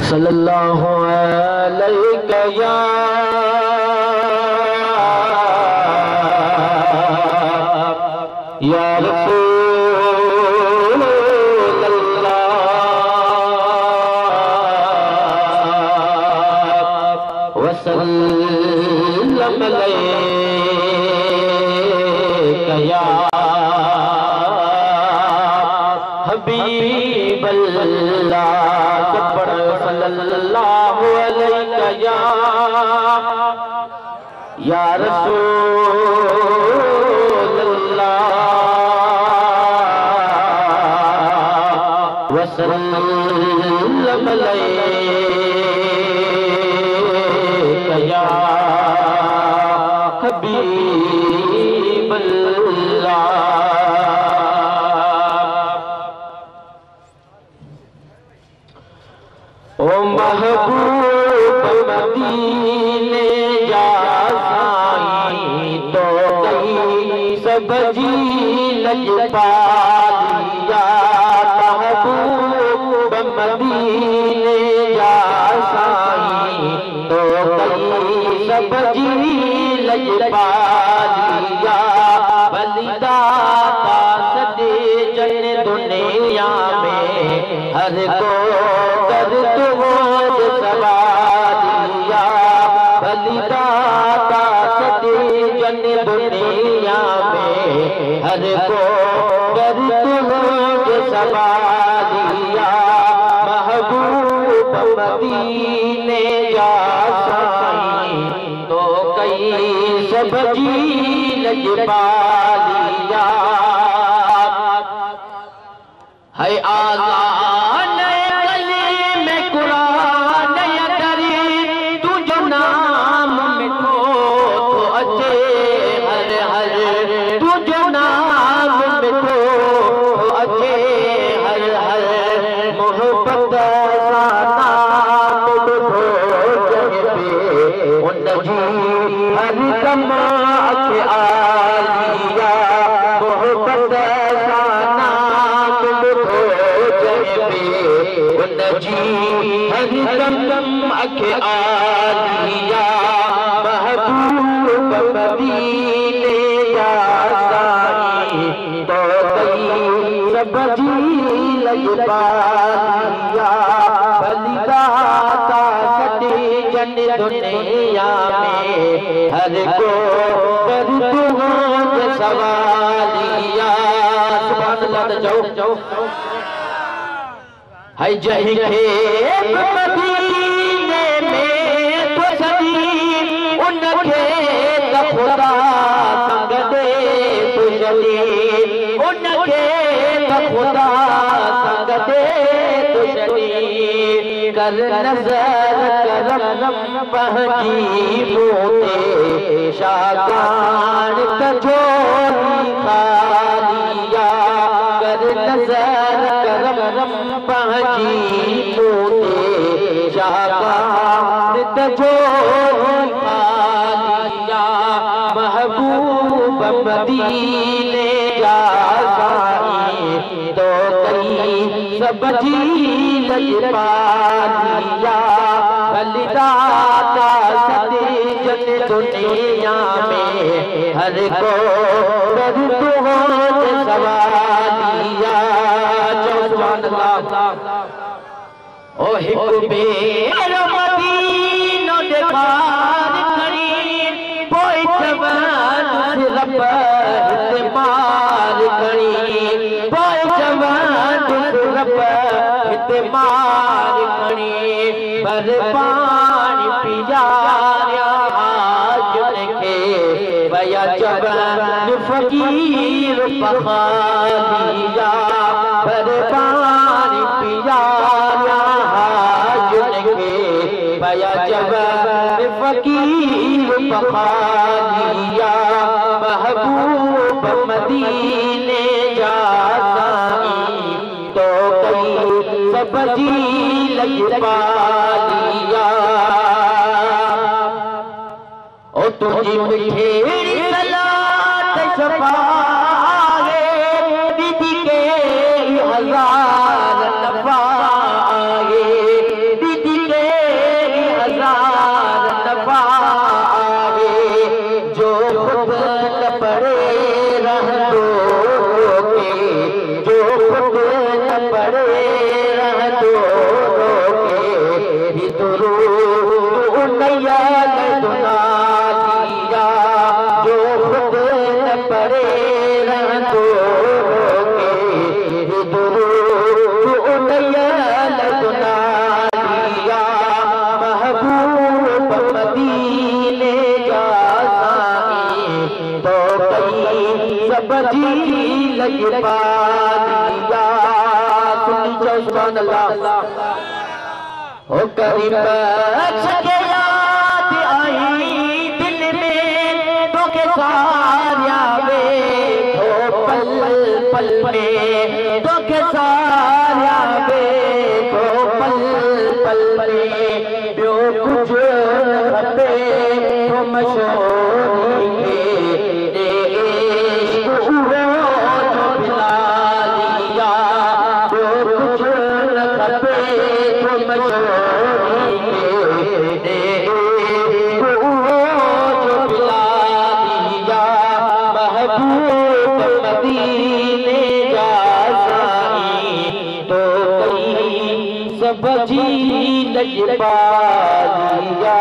सल्लल्लाहु अलैहि या रसूल अल्लाह वसल्लम अलैका या हबीब अल्लाह सल्लल्लाहु अलैका या रसूल अल्लाह वसल्लम अलैका या हबीब अल्लाह। ओ महबूब मदीने जा साईं तो गई सब जी लजपा दिया। महबूब मदीने जा साईं तो गई सब जी लजपा दिया। बलिदाता सदे जन दुनिया में हर को सवालिया। बलिदाता सदे जन दुनिया में हर को सवालिया। महबूब मदीने जा साईं तो कई सब जी लजपा लिया। है आज़ान में कुरान अदरी तुझो नाम मिठो तो अचे हर हर। तुझो नाम मिठो तो अचे हर हर। मोहब्बत नाम मिठो जग पे उन जी हर कम अखे आलिया। मोहब्बत नाम मिठो जग पे उन जी हर कम अखे आलिया। महबूब मदीने जा साईं तो कई सब जी लजपा दिया। बलिदाता सदे जन दुनिया में हर को सवालिया। सुभान अल्लाह जाओ है जही के मदीने में तो सदी उनखे खुदा संग दे तुझली। उनखे खुदा संग दे तुझली। कर नजर करम पहजी मोते शागान कजोरी खालिया। कर नजर करम पहजी मोते शागान कजोरी खालिया। महबूब मदीने जा साईं तो कई सब जी लजपा लिया। बलिदाता सदे जन दुनिया में हर को सवालिया। सुभान अल्लाह। ओ हिक बेर मदीनो देखार खड़ी पोइ जवान रब हिते मार खड़ी। पोइ जवान रब हिते मार खड़ी। पर पानी पियारिया हाजन के भया जवान फकीर पखालिया। पर पानी पियारिया हाजन के भया जवान फकीर पखालिया। महबूब मदीने जा साईं तो कई सब जी लजपा लिया। ओ तुझी मिठेरी सलात शफाए दीदी के हजार लजपा दिया सुनी चो सुभान अल्लाह ओ करीब सके याद आई दिल में तो के सारिया में ओ पल पल में तो के सारिया में तो पल पल में बियो कुछ खपे तो मशहूरी के इश्क उड़ो जो बिला दिया बियो कुछ खपे तो मशहूरी के इश्क उड़ो जो बिला दिया महबूब मदीने जा साईं तो कई सब जी लजपा दिया